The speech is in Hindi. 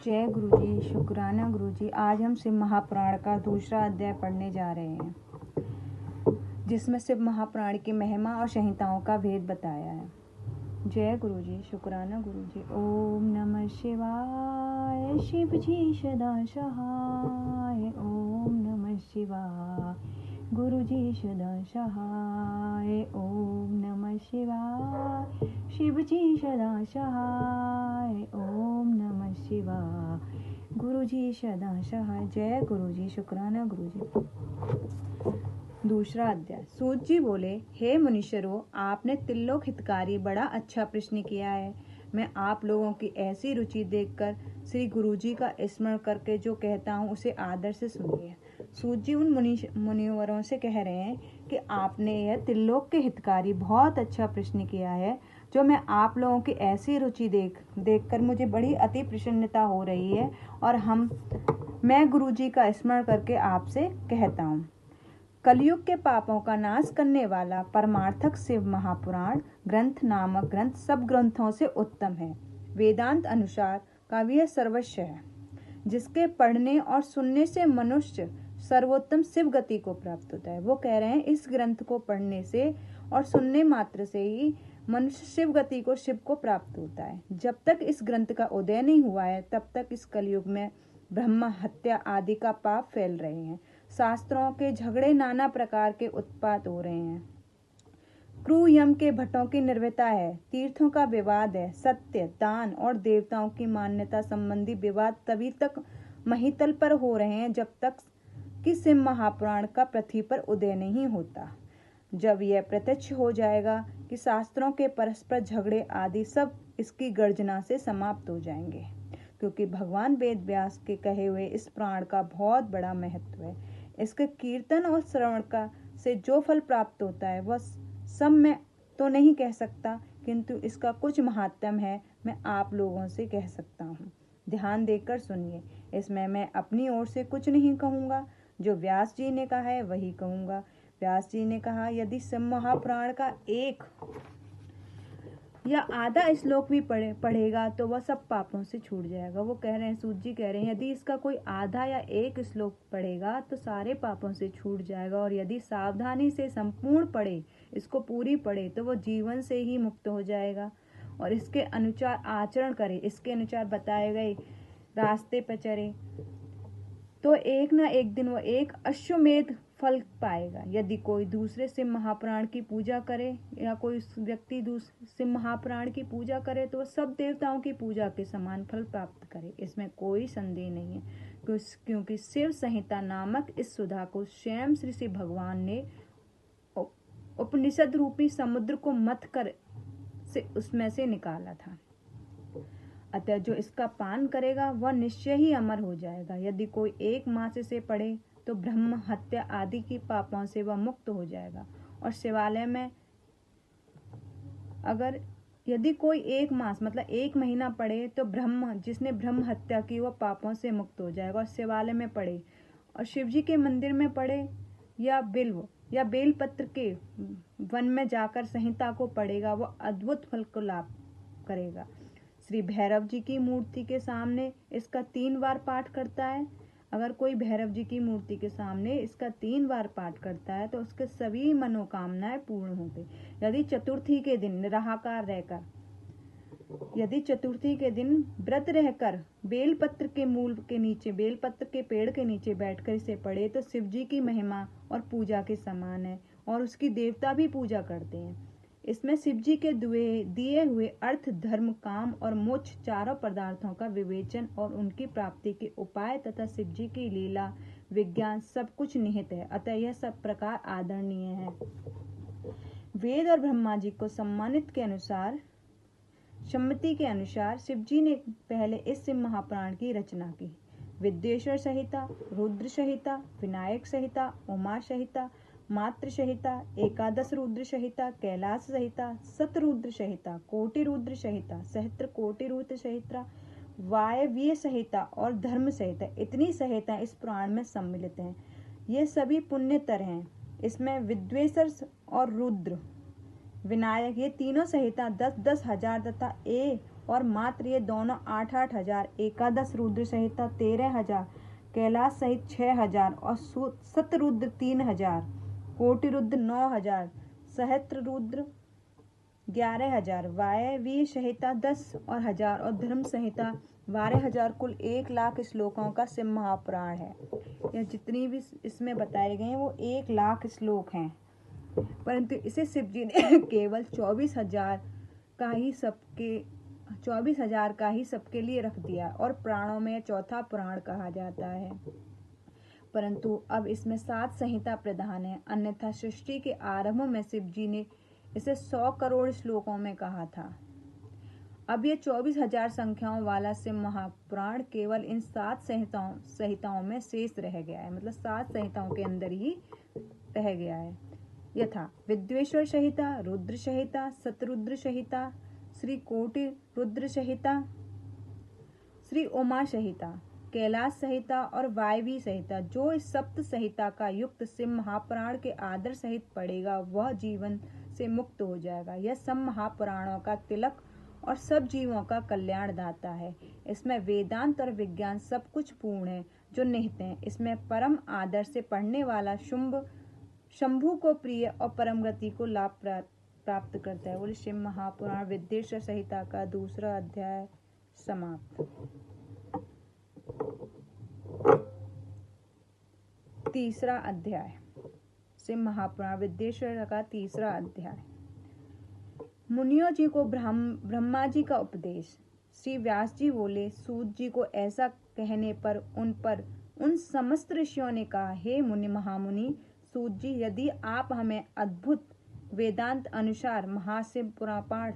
जय गुरुजी, शुक्राना गुरुजी। आज हम शिव महापुराण का दूसरा अध्याय पढ़ने जा रहे हैं, जिसमें शिव महापुराण की महिमा और संहिताओं का भेद बताया है। जय गुरुजी, शुक्राना गुरुजी। ओम नमः शिवाय, शिव जी सदा सहाय। ओम नमः शिवाय, गुरुजी सदा सहाय। ओम नमः शिवाय, शिव जी सदा सहाय। ओम नमः शिवाय, गुरुजी सदा सहाय। जय गुरुजी, शुक्राना गुरुजी। दूसरा अध्याय। सूत जी बोले, हे मुनीश्वरों, आपने त्रिलोक हितकारी बड़ा अच्छा प्रश्न किया है। मैं आप लोगों की ऐसी रुचि देखकर श्री गुरुजी का स्मरण करके जो कहता हूँ उसे आदर से सुनिए। सूत जी उन मुनिवरों से कह रहे हैं कि आपने यह त्रिलोक के हितकारी बहुत अच्छा प्रश्न किया है, जो मैं आप लोगों की ऐसी रुचि देखकर मुझे बड़ी अति प्रसन्नता हो रही है, और मैं गुरुजी का स्मरण करके आपसे कहता हूँ। कलयुग के पापों का नाश करने वाला परमार्थक शिव महापुराण ग्रंथ नामक ग्रंथ सब ग्रंथों से उत्तम है। वेदांत अनुसार काव्य सर्वस्व है, जिसके पढ़ने और सुनने से मनुष्य सर्वोत्तम शिव गति को प्राप्त होता है। वो कह रहे हैं इस ग्रंथ को पढ़ने से और सुनने मात्र से ही मनुष्य शिव गति को शिव को प्राप्त होता है। जब तक इस ग्रंथ का उदय नहीं हुआ है, तब तक इस कलयुग में ब्रह्म हत्या आदि का पाप फैल रहे हैं। शास्त्रों के झगड़े, नाना प्रकार के उत्पात हो रहे हैं। क्रू यम के भट्टों की निर्भयता है, तीर्थों का विवाद है, सत्य, दान और देवताओं की मान्यता संबंधी विवाद तभी तक महितल पर हो रहे हैं जब तक कि शिव महापुराण का पृथ्वी पर उदय नहीं होता। जब यह प्रत्यक्ष हो जाएगा कि शास्त्रों के परस्पर झगड़े आदि सब इसकी गर्जना से समाप्त हो जाएंगे, क्योंकि भगवान वेद व्यास के कहे हुए इस पुराण का बहुत बड़ा महत्व है। इसके कीर्तन और श्रवण का से जो फल प्राप्त होता है वह सब मैं तो नहीं कह सकता, किंतु इसका कुछ महात्म्य है, मैं आप लोगों से कह सकता हूँ। ध्यान देकर सुनिए। इसमें मैं अपनी ओर से कुछ नहीं कहूँगा, जो व्यास जी ने कहा है वही कहूँगा। व्यास जी ने कहा, यदि शिव महापुराण का एक या आधा श्लोक भी पढ़ेगा तो वह सब पापों से छूट जाएगा। वो कह रहे हैं, सूत जी कह रहे हैं, यदि इसका कोई आधा या एक श्लोक पढ़ेगा तो सारे पापों से छूट जाएगा, और यदि सावधानी से संपूर्ण पढ़े, इसको पूरी पढ़े, तो वो जीवन से ही मुक्त हो जाएगा और इसके अनुसार आचरण करे, इसके अनुसार बताए गए रास्ते पर चले, तो एक ना एक दिन वो एक अश्वमेध फल पाएगा। यदि कोई दूसरे शिव महापुराण की पूजा करे या कोई व्यक्ति शिव महापुराण की पूजा करे तो वह सब देवताओं की पूजा के समान फल प्राप्त करे, इसमें कोई संदेह नहीं है। क्योंकि शिव संहिता नामक इस सुधा को स्वयं श्री शिव भगवान ने उपनिषद रूपी समुद्र को मथ कर से उसमें से निकाला था। अतः जो इसका पान करेगा वह निश्चय ही अमर हो जाएगा। यदि कोई एक मास से पढ़े तो ब्रह्म हत्या आदि की पापों से वह मुक्त हो जाएगा, और शिवालय में अगर यदि कोई एक मास मतलब एक महीना पढ़े तो जिसने ब्रह्म हत्या की वह पापों से मुक्त हो जाएगा, और शिवालय में पढ़े और शिव जी के मंदिर में पढ़े या बिल्व या बेलपत्र के वन में जाकर संहिता को पढ़ेगा, वह अद्भुत फल को लाभ करेगा। श्री भैरव जी की मूर्ति के सामने इसका 3 बार पाठ करता है। अगर कोई भैरव जी की मूर्ति के सामने इसका 3 बार पाठ करता है तो उसके सभी मनोकामनाएं पूर्ण होंगी। यदि चतुर्थी के दिन व्रत रहकर बेलपत्र के मूल के नीचे, बेलपत्र के पेड़ के नीचे बैठकर इसे पढ़े तो शिव जी की महिमा और पूजा के समान है, और उसकी देवता भी पूजा करते हैं। इसमें शिव जी के दिए हुए अर्थ, धर्म, काम और मोक्ष चारों पदार्थों का विवेचन और उनकी प्राप्ति के उपाय तथा शिव जी की लीला, विज्ञान सब कुछ निहित है। अतः यह सब प्रकार आदरणीय है। वेद और ब्रह्मा जी को सम्मति के अनुसार शिव जी ने पहले इस शिव महापुराण की रचना की। विद्वेश्वर संहिता, रुद्र संहिता, विनायक संहिता, उमा संहिता, मात्र संहिता, एकादश रुद्र संहिता, कैलाश संहिता, शतरुद्र संहिता, कोटि रुद्र संहिता, सहस्त्र कोटि रुद्र संहिता, वायव्य संहिता और धर्म संहिता, इतनी संहिताएं इस पुराण में सम्मिलित हैं। ये सभी पुण्यतर हैं। इसमें विद्वेश्वर और रुद्र, विनायक, ये तीनों संहिता 10,000 तथा और मात्र ये दोनों 8-8 हजार, एकादश रुद्र संहिता 13,000, कैलाश सहित 6,000 और शतरुद्र 3,000, कोटि रुद्र 9,000, सहस्त्र रुद्र 11,000, वायवी संहिता 10 और 1000 और धर्म संहिता 12,000 कुल 1,00,000 श्लोकों का शिव महापुराण है। यह जितनी भी इसमें बताए गए हैं वो 1,00,000 श्लोक हैं, परंतु इसे शिव जी ने केवल 24,000 का ही सबके लिए रख दिया और पुराणों में चौथा पुराण कहा जाता है। परंतु अब इसमें 7 संहिता प्रधान है, अन्यथा सृष्टि के आरंभ में शिव जी ने इसे 100 करोड़ श्लोकों में कहा था। अब ये 24,000 संख्याओं वाला शिव महापुराण केवल इन 7 संहिताओं में शेष रह गया है, मतलब 7 संहिताओं के अंदर ही रह गया है। यथा विद्वेश्वर संहिता, रुद्र संहिता, शतरुद्र संहिता, श्री कोटि रुद्र संहिता, श्री उमा संहिता, कैलाश संहिता और वायवी संहिता। जो इस सप्त संहिता का युक्त शिव महापुराण के आदर सहित पढ़ेगा वह जीवन से मुक्त हो जाएगा। यह सब महापुराणों का तिलक और सब जीवों का कल्याण दाता है। इसमें वेदांत और विज्ञान सब कुछ पूर्ण है जो निहित है। इसमें परम आदर से पढ़ने वाला शंभु को प्रिय और परम गति को लाभ प्राप्त करता है। बोले शिव महापुराण विद्वेश्वर संहिता का 2रा अध्याय समाप्त। 3रा अध्याय शिव महापुराण विद्वेश्वर का 3रा अध्याय। मुनियों जी को ब्रह्मा जी का उपदेश। श्री व्यास जी बोले, सूत जी को ऐसा कहने पर उन समस्त ऋषियों ने कहा, हे मुनि महामुनि सूत जी, यदि आप हमें अद्भुत वेदांत अनुसार महाशिव महापुराण